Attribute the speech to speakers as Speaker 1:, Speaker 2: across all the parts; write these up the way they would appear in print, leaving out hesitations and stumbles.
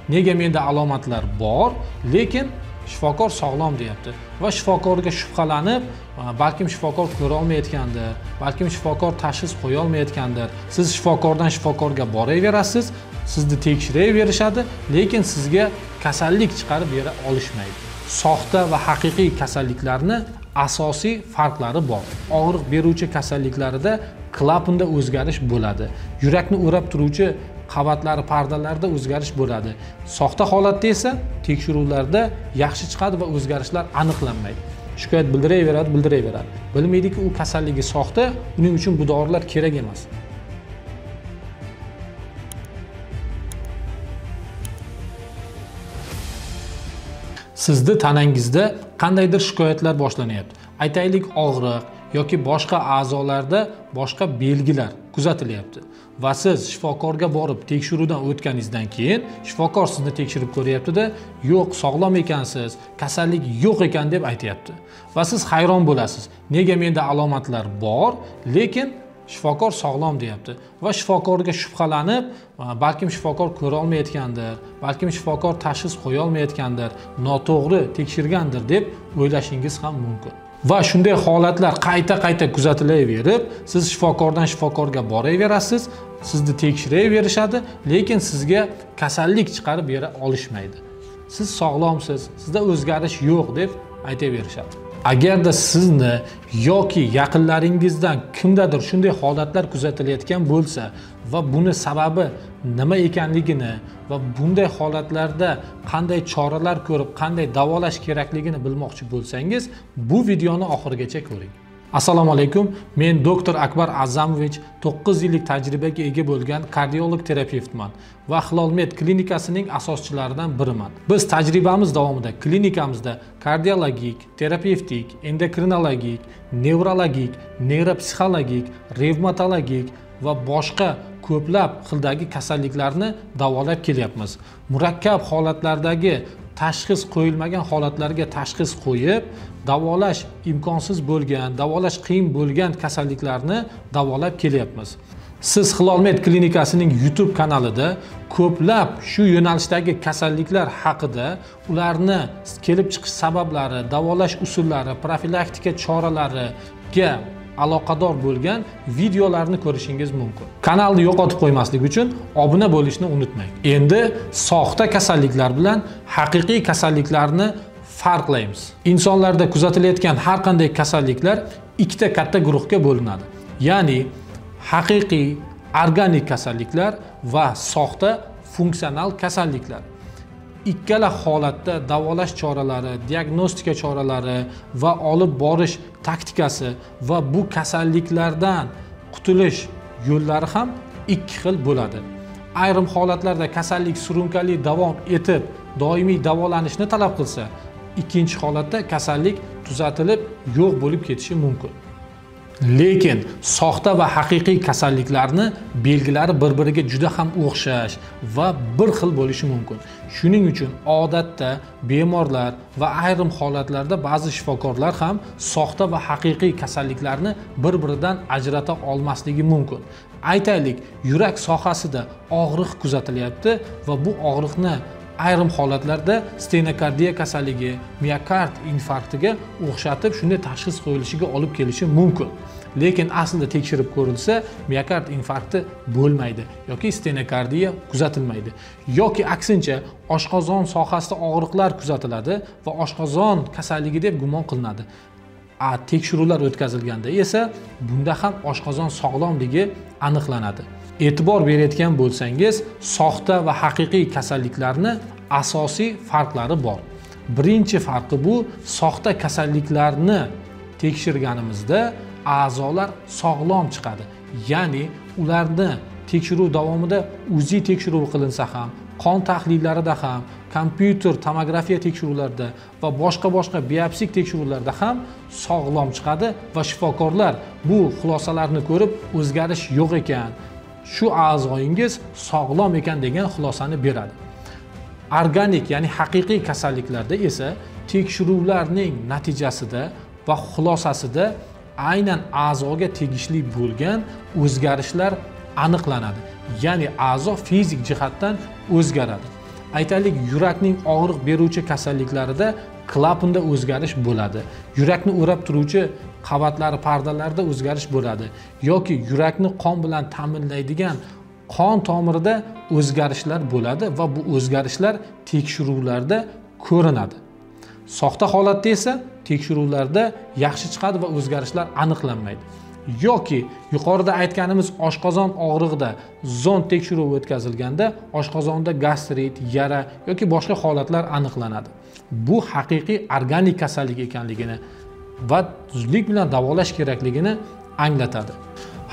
Speaker 1: Nega menda alomatlar bor, lekin shifokor sog'lom deyapti va shifokorga shubhalanib, balkim shifokor ko'ra olmayotgandir, balkim shifokor tashxis qo'ya olmayotgandir. Siz shifokordan shifokorga boraverasiz, sizni tekshiraverishadi, lekin sizga kasallik chiqarib bera olishmaydi. Soxta va haqiqiy kasalliklarni asosiy farqlari bor. Og'riq beruvchi kasalliklarida klapanda o'zgarish bo'ladi. Yurakni o'rab turuvchi qavatlari, pardalarda o'zgarish bo'ladi. Soxta holatda esa tekshiruvlarda yaxshi chiqadi va o'zgarishlar aniqlanmaydi. Shikoyat bildiraveradi. Bilmaydiki u kasalligi soxta, uning uchun bu dorilar kerak emas. Sizni tanangizda qandaydir shikoyatlar boshlanyapti. Aytaylik, og'riq yoki boshqa a'zolarda boshqa belgilar kuzatilyapti va siz shifokorga borib tekshiruvdan o'tganingizdan keyin shifokor sizni tekshirib ko'ryapti-da, yo'q, sog'lom ekansiz, kasallik yo'q ekan deb aytayapti. Va siz hayron bo'lasiz. Nega menda alomatlar bor, lekin shifokor sog'lom deyapti va shifokorga shubhalanib, balkim shifokor ko'ra olmayotgandir, balkim shifokor tashxis qo'ya olmayotgandir, noto'g'ri tekshirgandir deb o'ylashingiz ham mumkin. Va shunday holatlar qayta kuzatilaverib, siz shifokordan shifokorga boraverasiz, sizni tekshiraverishadi, lekin sizga kasallik chiqarib bera olishmaydi. Siz sog'lomsiz, sizda o'zgarish yo'q deb aytaverishadi. Agarda sizni yoki yaqinlaringizdan kimdadir shunday holatlar kuzatilayotgan bo'lsa va buni sababi nima ekanligini va bunday holatlarda qanday choralar ko'rib, qanday davolash kerakligini bilmoqchi bo'lsangiz, bu videoni oxirigacha ko'ring. Assalomu alaykum. Men doktor Akbar Azamovich, 9 yillik tajribaga ega bo'lgan kardiolog terapevtman va Hilolmed klinikasining asoschilaridan biriman. Biz tajribamiz davomida klinikamizda kardiologik, terapevtik, endokrinologik, nevrologik, neyropsixologik, revmatologik va boshqa ko'plab xildagi kasalliklarni davolab kelyapmiz. Murakkab holatlardagi tashxis qo'yilmagan holatlarga tashxis qo'yib, davolash imkonsiz bo'lgan, davolash qiyin bo'lgan kasalliklarni davolab kelyapmiz. Siz Hilolmed klinikasining YouTube kanalida ko'plab shu yo'nalishdagi kasalliklar haqida, ularni kelib chiqish sabablari, davolash usullari, profilaktika choralariga aloqador bo'lgan videolarni ko'rishingiz mumkin. Kanalni yo'qotib qo'ymaslik uchun obuna bo'lishni unutmang. Endi soxta kasalliklar bilan haqiqiy kasalliklarni farqlaymiz. Insonlarda kuzatilayotgan har qanday kasalliklar ikkita katta guruhga bo'linadi. Ya'ni haqiqiy organik kasalliklar va soxta funksional kasalliklar. Ikkala holatda davolash choralari, diagnostika choralari va olib borish taktikasi va bu kasalliklardan qutulish yo'llari ham ikki xil bo'ladi. Ayrim holatlarda kasallik surunkali davom etib, doimiy davolanishni talab qilsa, ikkinchi holatda kasallik tuzatilib, yo'q bo'lib ketishi mumkin. Lekin soxta va haqiqiy kasalliklarni belgilari bir-biriga juda ham o'xshash va bir xil bo'lishi mumkin. Shuning uchun odatda bemorlar va ayrim holatlarda ba'zi shifokorlar ham soxta va haqiqiy kasalliklarni bir-biridan ajrata olmasligi mumkin. Aytaylik, yurak sohasida og'riq kuzatilyapti va bu og'riqni ayrim holatlarda stenokardiya kasalligi, miokard infarktiga o'xshatib shunday tashxis qo'yilishiga olib kelishi mumkin. Lekin aslida tekshirib ko'rilsa, miokard infarkti bo'lmaydi yoki stenokardiya kuzatilmaydi. Yoki aksincha, oshqozon sohasida og'riqlar kuzatiladi va oshqozon kasalligi deb gumon qilinadi. Tekshiruvlar o'tkazilganda esa bunda ham oshqozon sog'lomligi aniqlanadi. E'tibor berayotgan bo'lsangiz, soxta va haqiqiy kasalliklarni asosiy farqlari bor. Birinchi farqi bu, soxta kasalliklarni tekshirganimizda a'zolar sog'lom chiqadi. Ya'ni ularni tekshiruv davomida UZI tekshiruvi qilinsa ham, qon tahlillarida ham, kompyuter tomografiya tekshiruvlarida va boshqa biopsik tekshiruvlarda ham sog'lom chiqadi va shifokorlar bu xulosalarni ko'rib, o'zgarish yo'q ekan, shu a'zoyingiz sog'lom ekan degan xulosani beradi. Organik, ya'ni haqiqiy kasalliklarda esa tekshiruvlarning natijasida va xulosasida aynan a'zoga tegishli bo'lgan o'zgarishlar aniqlanadi. Ya'ni a'zo fizik jihatdan o'zgaradi. aytaylik, yurakning og'riq beruvchi kasalliklarida klapanda o'zgarish bo'ladi. Yurakni o'rab turuvchi qavatlari, pardalarda o'zgarish bo'ladi yoki yurakni qon bilan ta'minlaydigan qon tomirida o'zgarishlar bo'ladi va bu o'zgarishlar tekshiruvlarda ko'rinadi. Soxta holatda esa tekshiruvlarda yaxshi chiqadi va o'zgarishlar aniqlanmaydi. Yoki yuqorida aytganimiz oshqozon og'rig'ida zond tekshiruvi o'tkazilganda oshqozonda gastrit, yara yoki boshqa holatlar aniqlanadi. Bu haqiqiy organik kasallik ekanligini va zudlik bilan davolash kerakligini anglatadi.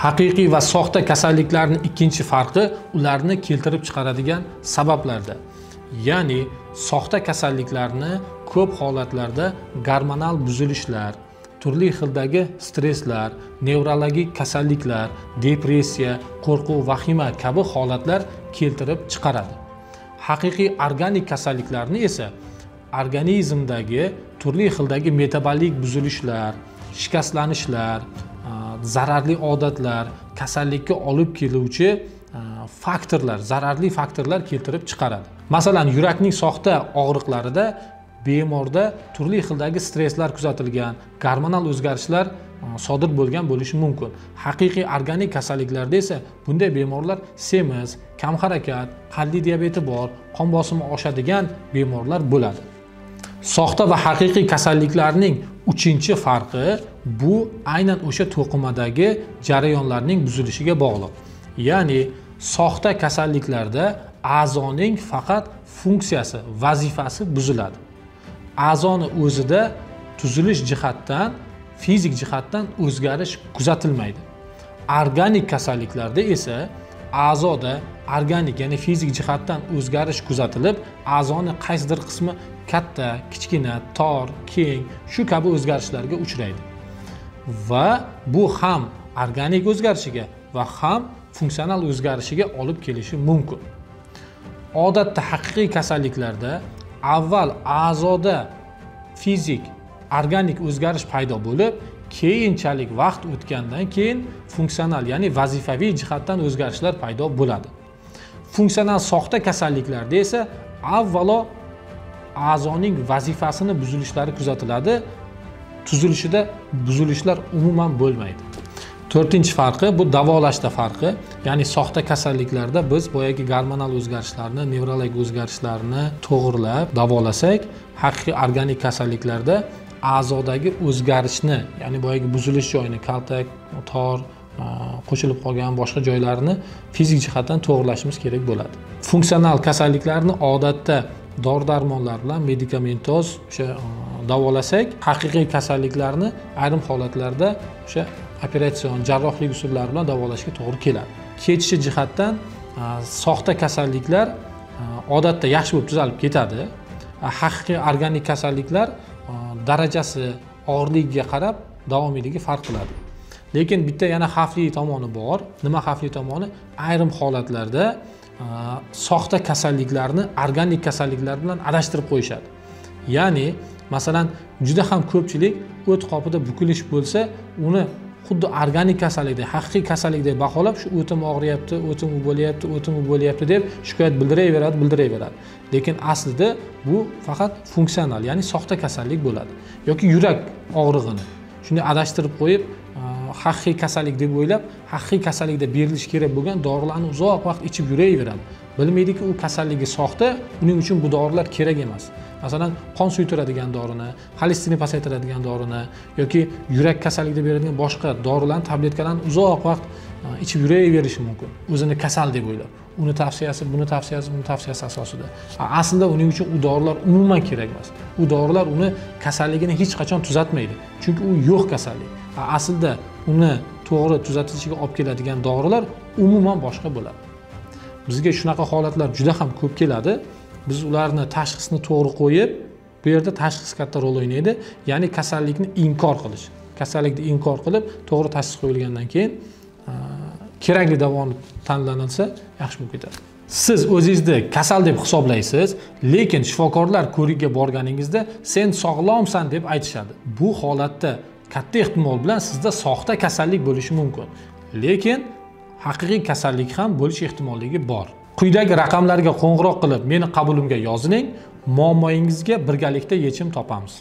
Speaker 1: Haqiqiy va soxta kasalliklarning ikkinchi farqi ularni keltirib chiqaradigan sabablarda. Ya'ni soxta kasalliklarni ko'p holatlarda gormonal buzilishlar, turli xildagi stresslar, nevrologik kasalliklar, depressiya, qo'rquv, vahima kabi holatlar keltirib chiqaradi. Haqiqiy organik kasalliklarni esa organizmdagi turli xildagi metabolik buzilishlar, shikastlanishlar, zararli odatlar, kasallikka olib keluvchi faktorlar, zararli faktorlar keltirib chiqaradi. Masalan, yurakning soxta og'riqlarida bemorda turli xildagi stresslar kuzatilgan, gormonal o'zgarishlar sodir bo'lgan bo'lishi mumkin. Haqiqiy organik kasalliklarda esa bunday bemorlar semiz, kam harakat, qandli diabeti bor, qon bosimi oshadigan bemorlar bo'ladi. Soxta va haqiqiy kasalliklarning uchinchi farqi bu aynan o'sha to'qimadagi jarayonlarning buzilishiga bog'liq. Ya'ni soxta kasalliklarda a'zoning faqat funksiyasi, vazifasi buziladi. A'zoni o'zida tuzilish jihatdan, fizik jihatdan o'zgarish kuzatilmaydi. Organik kasalliklarda esa a'zoda organik, ya'ni fizik jihatdan o'zgarish kuzatilib, a'zoni qaysidir qismi katta, kichkina, tor, keng shu kabi o'zgarishlarga uchraydi. Va bu ham organik o'zgarishiga va ham funksional o'zgarishiga olib kelishi mumkin. Odatda haqiqiy kasalliklarda avval a'zoda fizik, organik o'zgarish paydo bo'lib, keyinchalik vaqt o'tgandan keyin funksional, ya'ni vazifaviy jihatdan o'zgarishlar paydo bo'ladi. Funksional soxta kasalliklarda esa avvalo a'zoning vazifasini buzilishlari kuzatiladi, tuzilishida buzilishlar umuman bo'lmaydi. To'rtinchi farqi bu davolashda farqi, ya'ni soxta kasalliklarda biz boyagi gormonal o'zgarishlarni, nevrologik o'zgarishlarni to'g'rilab davolasak, haqiqiy organik kasalliklarda a'zodagi o'zgarishni, ya'ni boyagi buzilish joyini, kaltak, tor, qo'shilib qolgan boshqa joylarini fizik jihatdan to'g'rilashimiz kerak bo'ladi. Funksional kasalliklarni odatda dori-darmonlar bilan medikamentoz o'sha davolasak, haqiqiy kasalliklarni ayrim holatlarda o'sha operatsion, jarrohlik usullari bilan davolashga to'g'ri keladi. Ketishi jihatdan soxta kasalliklar odatda yaxshi bo'lib tuzalib ketadi. Haqiqiy organik kasalliklar darajasi, og'irligiga qarab davomiyligi farq qiladi. Lekin bitta yana xavfli tomoni bor. Nima xavfli tomoni? Ayrim holatlarda soxta kasalliklarni organik kasalliklar bilan adashtirib qo'yishadi. Ya'ni, masalan, juda ham ko'pchilik o't qopida bukilish bo'lsa, uni xuddi organik kasallikdek, haqiqiy kasallikdek baholab, shu o'tim og'riyapti, o'tim bo'lyapti deb shikoyat bildiraveradi. Lekin aslida bu faqat funksional, ya'ni soxta kasallik bo'ladi. Yoki yurak og'rig'ini shunday adashtirib qo'yib, haqiqiy kasallik deb o'ylab, haqiqiy kasallikda berilishi kerak bo'lgan dorilarni uzoq vaqt ichib yuraveradi. Bilmaydiki, u kasalligi soxta, uning uchun bu dorilar kerak emas. Masalan, qon suytiradigan dorini, xolesterinni pasaytiradigan dorini yoki yurak kasalligida beradigan boshqa dorilarni, tabletkalarni uzoq vaqt ichib yuraverishi mumkin. O'zini kasal deb o'ylab. Uni tavsiyasi, buni tavsiyasi asosida. Aslida uning uchun u dorilar umuman kerak emas. U dorilar uni kasalligini hech qachon tuzatmaydi. Chunki u yo'q kasallik. Aslida uni to'g'ri tuzatilishiga olib keladigan dorilar umuman boshqa bo'ladi. Bizga shunaqa holatlar juda ham ko'p keladi. Biz ularni tashxisni to'g'ri qo'yib, bu yerda tashxis katta rol o'ynaydi. Ya'ni kasallikni inkor qilish. Kasallikni inkor qilib, to'g'ri tashxis qo'yilgandan keyin kerakli davoni tanlanilsa, yaxshi bo'lib ketadi. Siz o'zingizni kasal deb hisoblaysiz, lekin shifokorlar ko'rikka borganingizda sen sog'lomsan deb aytishadi. Bu holatda katta ehtimol bilan sizda soxta kasallik bo'lishi mumkin. Lekin haqiqiy kasallik ham bo'lish ehtimolligi bor. Quyidagi raqamlarga qo'ng'iroq qilib, meni qabulimga yoziling, muammoyingizga birgalikda yechim topamiz.